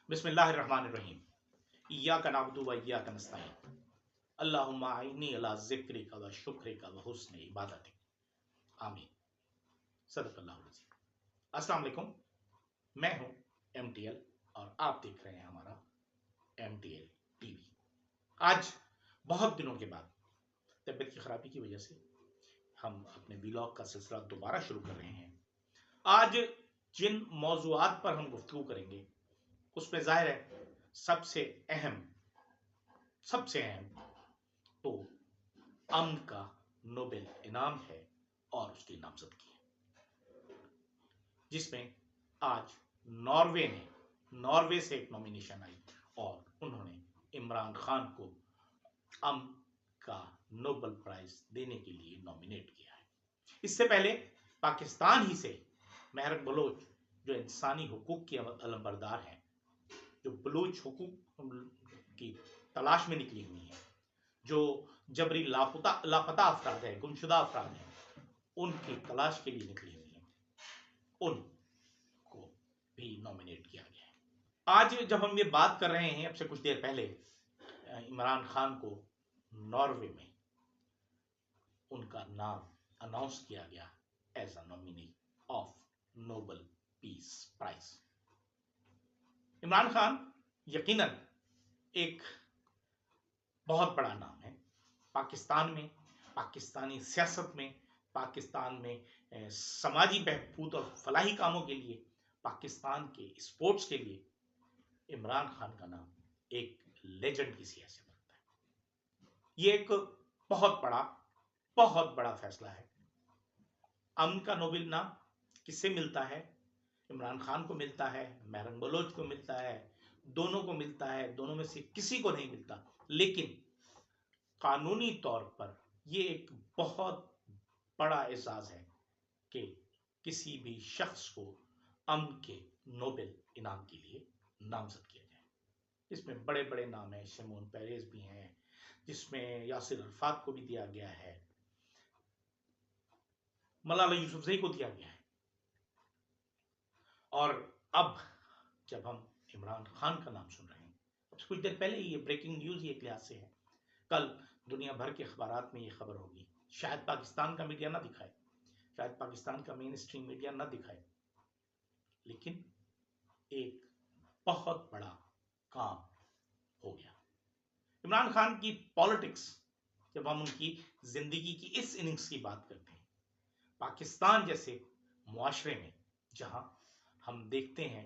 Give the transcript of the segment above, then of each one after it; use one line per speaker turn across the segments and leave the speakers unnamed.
بسم اللہ الرحمن الرحیم ایاک نعبد و ایاک نستعین اللہم اعنی علی ذکرک و شکرک و حسن عبادتک آمین صدق اللہ العظیم۔ السلام علیکم، میں ہوں ایم ٹی ایل اور آپ دیکھ رہے ہیں ہمارا M T L T V. آج بہت دنوں کے بعد طبیعت کی خرابی کی وجہ سے ہم اپنے ویلاگ کا سلسلہ دوبارہ شروع کر رہے ہیں۔ آج جن موضوعات پر ہم گفتگو کریں گے اس میں ظاہر ہے سب سے اہم تو امن کا نوبل انعام ہے اور اس کی نامزدگی ہے، جس میں آج ناروے سے ایک نومینیشن آئی اور انہوں نے عمران خان کو امن کا نوبل پرائز دینے کے لیے نامینیٹ کیا ہے۔ اس سے پہلے پاکستان ہی سے مہرک بلوچ جو انسانی حقوق کی علمبردار ہیں، جو بلوچ حقوق کی تلاش میں نکلی ہوئی ہیں، جو جبری لاپتہ افراد ہیں، گمشدہ افراد ہیں، ان کی تلاش کے لیے نکلی ہوئی ہیں، ان کو بھی نامینیٹ کیا گیا ہے۔ آج جب ہم یہ بات کر رہے ہیں، اب سے کچھ دیر پہلے عمران خان کو ناروے میں ان کا نام اناؤنس کیا گیا as a nominee of Nobel peace prize. Imran Khan یقیناً ایک بہت بڑا نام ہے پاکستان میں، پاکستانی سیاست میں، پاکستان میں سماجی بہبود اور فلاحی کاموں کے لیے، پاکستان کے اسپورٹس کے لیے عمران خان کا نام ایک لیجنڈ کی حیثیت رکھتا ہے۔ یہ ایک بہت بڑا فیصلہ ہے۔ امن کا نوبل نام کس سے ملتا ہے؟ عمران خان کو ملتا ہے، مہرنگ بلوچ کو ملتا ہے، دونوں کو ملتا ہے، دونوں میں سے کسی کو نہیں ملتا، لیکن قانونی طور پر یہ ایک بہت بڑا اعزاز ہے کہ کسی بھی شخص کو امن کے نوبل انعام کے لیے نامزد کیا جائے۔ اس میں بڑے بڑے نام ہیں، شمون پیریز بھی ہیں، جس میں یاسر عرفات کو بھی دیا گیا ہے، ملالہ یوسفزئی کو دیا گیا ہے، اور اب جب ہم عمران خان کا نام سن رہے ہیں، اب سے کچھ دیر پہلے یہ بریکنگ نیوز ہی ایک لحاظ سے ہے، کل دنیا بھر کے اخبارات میں یہ خبر ہوگی، شاید پاکستان کا میڈیا نہ دکھائے، شاید پاکستان کا مین اسٹریم میڈیا نہ دکھائے، لیکن ایک بہت بڑا کام ہو گیا۔ عمران خان کی پالیٹکس، جب ہم ان کی زندگی کی اس اننگز کی بات کرتے ہیں، پاکستان جیسے معاشرے میں جہاں ہم دیکھتے ہیں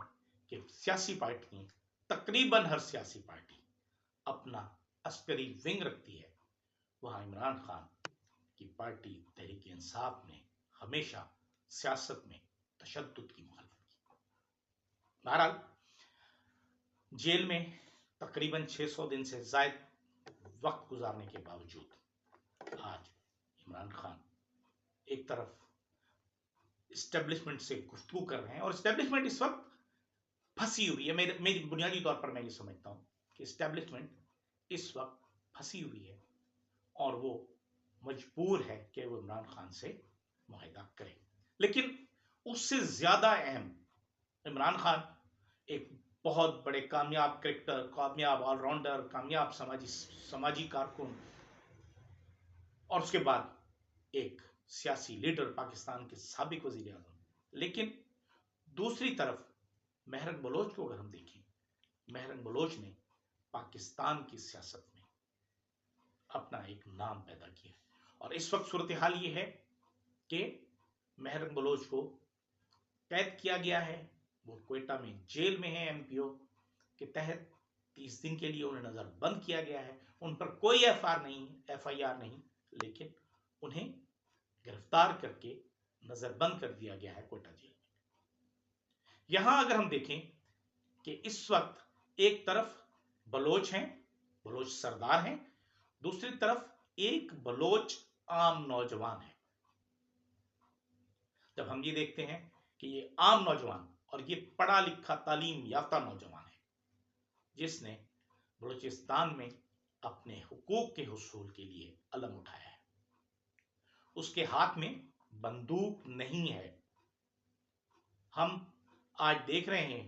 کہ سیاسی پارٹیاں، تقریباً ہر سیاسی پارٹی اپنا عسکری ونگ رکھتی ہے، وہاں عمران خان کی پارٹی تحریک انصاف نے ہمیشہ سیاست میں تشدد کی مخالفت کی۔ بہرحال جیل میں تقریباً 600 دن سے زائد وقت گزارنے کے باوجود آج عمران خان ایک طرف اسٹیبلشمنٹ سے گفتگو کر رہے ہیں، اور اسٹیبلشمنٹ اس وقت پھنسی ہوئی ہے۔ میری بنیادی طور پر میں یہ سمجھتا ہوں کہ اسٹیبلشمنٹ اس وقت پھنسی ہوئی ہے اور وہ مجبور ہے کہ وہ عمران خان سے معاہدہ کرے، لیکن اس سے زیادہ اہم عمران خان ایک بہت بڑے کامیاب کرکٹر، کامیاب آل راؤنڈر، کامیاب سماجی کارکن، اور اس کے بعد ایک سیاسی لیڈر، پاکستان کے سابق وزیر اعظم۔ لیکن دوسری طرف مہرنگ بلوچ کو اگر ہم دیکھیں، مہرنگ بلوچ نے پاکستان کی سیاست میں اپنا ایک نام پیدا کیا، اور اس وقت صورتحال یہ ہے کہ مہرنگ بلوچ کو قید کیا گیا ہے، وہ کوئٹہ میں جیل میں ہے، ایم پی او کے تحت 30 دن کے لیے انہیں نظر بند کیا گیا ہے، ان پر کوئی ایف آئی آر نہیں، لیکن انہیں گرفتار کر کے نظر بند کر دیا گیا ہے کوئٹہ جیل میں۔ یہاں اگر ہم دیکھیں کہ اس وقت ایک طرف بلوچ ہیں، بلوچ سردار ہیں، دوسری طرف ایک بلوچ عام نوجوان ہے۔ جب ہم یہ دیکھتے ہیں کہ یہ عام نوجوان اور یہ پڑھا لکھا تعلیم یافتہ نوجوان ہے، جس نے بلوچستان میں اپنے حقوق کے حصول کے لیے علم اٹھایا ہے، اس کے ہاتھ میں بندوق نہیں ہے۔ ہم آج دیکھ رہے ہیں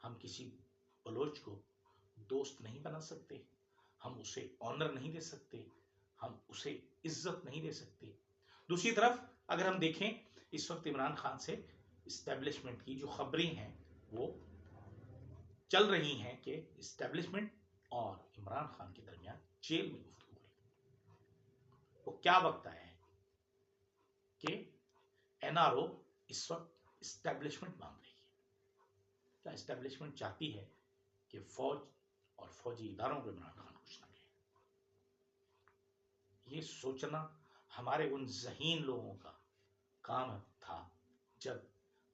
ہم کسی بلوچ کو دوست نہیں بنا سکتے، ہم اسے آنر نہیں دے سکتے، ہم اسے عزت نہیں دے سکتے۔ دوسری طرف اگر ہم دیکھیں اس وقت عمران خان سے اسٹیبلشمنٹ کی جو خبریں ہیں وہ چل رہی ہیں کہ اسٹیبلشمنٹ اور عمران خان کے درمیان جیل میں گفتگو ہوئی۔ وہ کیا وقت آیا ہے کہ این آر او اس وقت اسٹیبلشمنٹ مانگ رہی ہے۔ کیا اسٹیبلشمنٹ چاہتی ہے کہ فوج اور فوجی اداروں کو عمران خان کچھ نہ کہے؟ یہ سوچنا ہمارے ان ذہین لوگوں کا کام تھا جب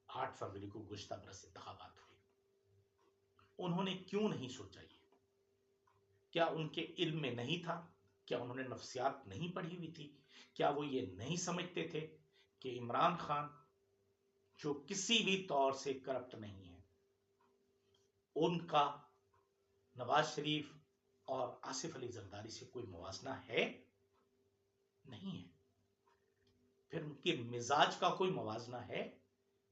8 فروری کو گزشتہ برس انتخابات ہوئے۔ انہوں نے کیوں نہیں سوچا یہ؟ کیا ان کے علم میں نہیں تھا؟ کیا انہوں نے نفسیات نہیں پڑھی ہوئی تھی؟ کیا وہ یہ نہیں سمجھتے تھے کہ عمران خان جو کسی بھی طور سے کرپٹ نہیں ہے، ان کا نواز شریف اور آصف علی زرداری سے کوئی موازنہ ہے؟ نہیں ہے۔ پھر ان کے مزاج کا کوئی موازنہ ہے؟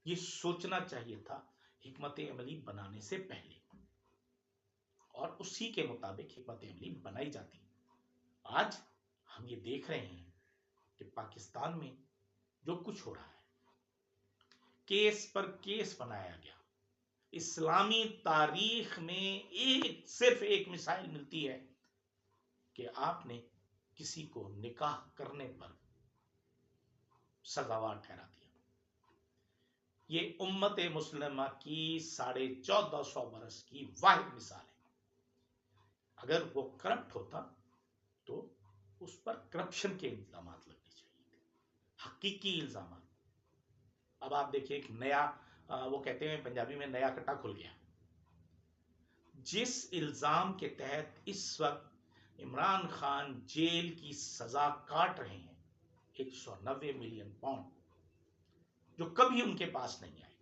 یہ سوچنا چاہیے تھا حکمت عملی بنانے سے پہلے، اور اسی کے مطابق حکمت عملی بنائی جاتی۔ آج ہم یہ دیکھ رہے ہیں کہ پاکستان میں جو کچھ ہو رہا ہے، کیس پر کیس بنایا گیا۔ اسلامی تاریخ میں صرف ایک مثال ملتی ہے کہ آپ نے کسی کو نکاح کرنے پر سزاوار ٹھہرا دیا۔ یہ امت مسلمہ کی 1450 برس کی واحد مثال ہے۔ اگر وہ کرپٹ ہوتا تو اس پر کرپشن کے الزامات لگنے چاہیے تھے، حقیقی الزامات۔ اب آپ دیکھیں ایک نیا وہ کہتے ہیں پنجابی میں نیا کٹا کھل گیا۔ جس الزام کے تحت اس وقت عمران خان جیل کی سزا کاٹ رہے ہیں، 190 ملین پاؤنڈ، جو کبھی ان کے پاس نہیں آئے،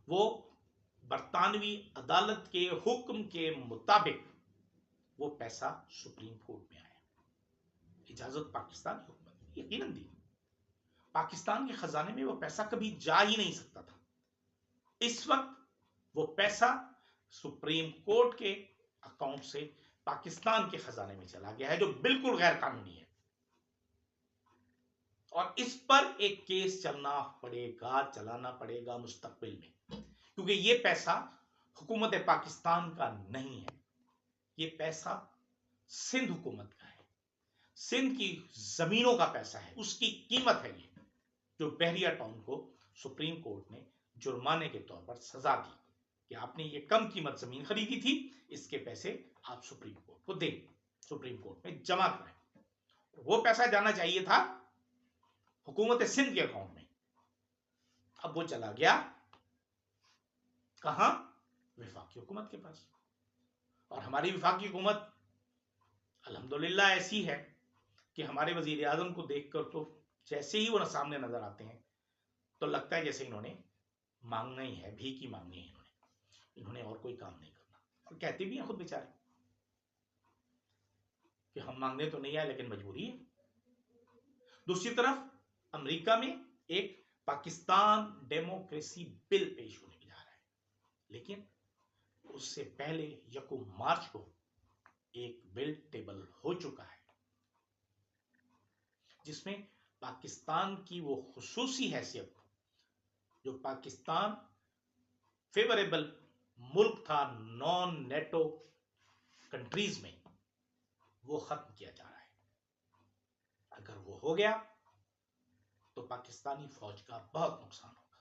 وہ برطانوی عدالت کے حکم کے مطابق وہ پیسہ سپریم کورٹ میں آیا۔ اجازت پاکستان کی حکومت یقیناً دی۔ پاکستان کے خزانے میں وہ پیسہ کبھی جا ہی نہیں سکتا تھا۔ اس وقت وہ پیسہ سپریم کورٹ کے اکاؤنٹ سے پاکستان کے خزانے میں چلا گیا ہے، جو بالکل غیر قانونی ہے، اور اس پر ایک کیس چلانا پڑے گا مستقبل میں، کیونکہ یہ پیسہ حکومت پاکستان کا نہیں ہے، یہ پیسہ سندھ حکومت کا ہے، سندھ کی زمینوں کا پیسہ ہے، اس کی قیمت ہے یہ، جو بحریہ ٹاؤن کو سپریم کورٹ نے جرمانے کے طور پر سزا دی کہ آپ نے یہ کم قیمت زمین خریدی تھی، اس کے پیسے آپ سپریم کورٹ کو دیں، سپریم کورٹ میں جمع کریں۔ وہ پیسہ جانا چاہیے تھا حکومت سندھ کے اکاؤنٹ میں، اب وہ چلا گیا کہاں؟ وفاقی حکومت کے پاس۔ اور ہماری وفاقی حکومت الحمدللہ ایسی ہے کہ ہمارے وزیر اعظم کو دیکھ کر تو جیسے ہی وہ سامنے نظر آتے ہیں تو لگتا ہے جیسے انہوں نے مانگنا ہی ہے، بھیک ہی مانگنی ہے، انہوں نے اور کوئی کام نہیں کرنا۔ اور کہتے بھی ہیں خود بیچارے کہ ہم مانگنے تو نہیں آئے لیکن مجبوری ہے۔ دوسری طرف امریکہ میں ایک پاکستان ڈیموکریسی بل پیش ہونے جا رہا ہے، لیکن اس سے پہلے 1 مارچ کو ایک بل ٹیبل ہو چکا ہے جس میں پاکستان کی وہ خصوصی حیثیت جو پاکستان فیوریبل ملک تھا نان نیٹو کنٹریز میں، وہ ختم کیا جا رہا ہے۔ اگر وہ ہو گیا تو پاکستانی فوج کا بہت نقصان ہوگا۔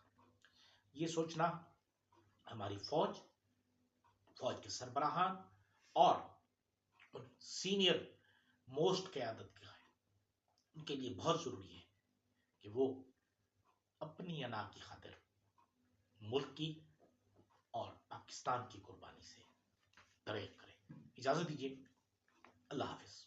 یہ سوچنا ہماری فوج کے سربراہان اور سینئر موسٹ قیادت کا ہے، ان کے لیے بہت ضروری ہے کہ وہ اپنی انا کی خاطر ملک کی اور پاکستان کی قربانی سے دریغ کریں۔ اجازت دیجیے، اللہ حافظ۔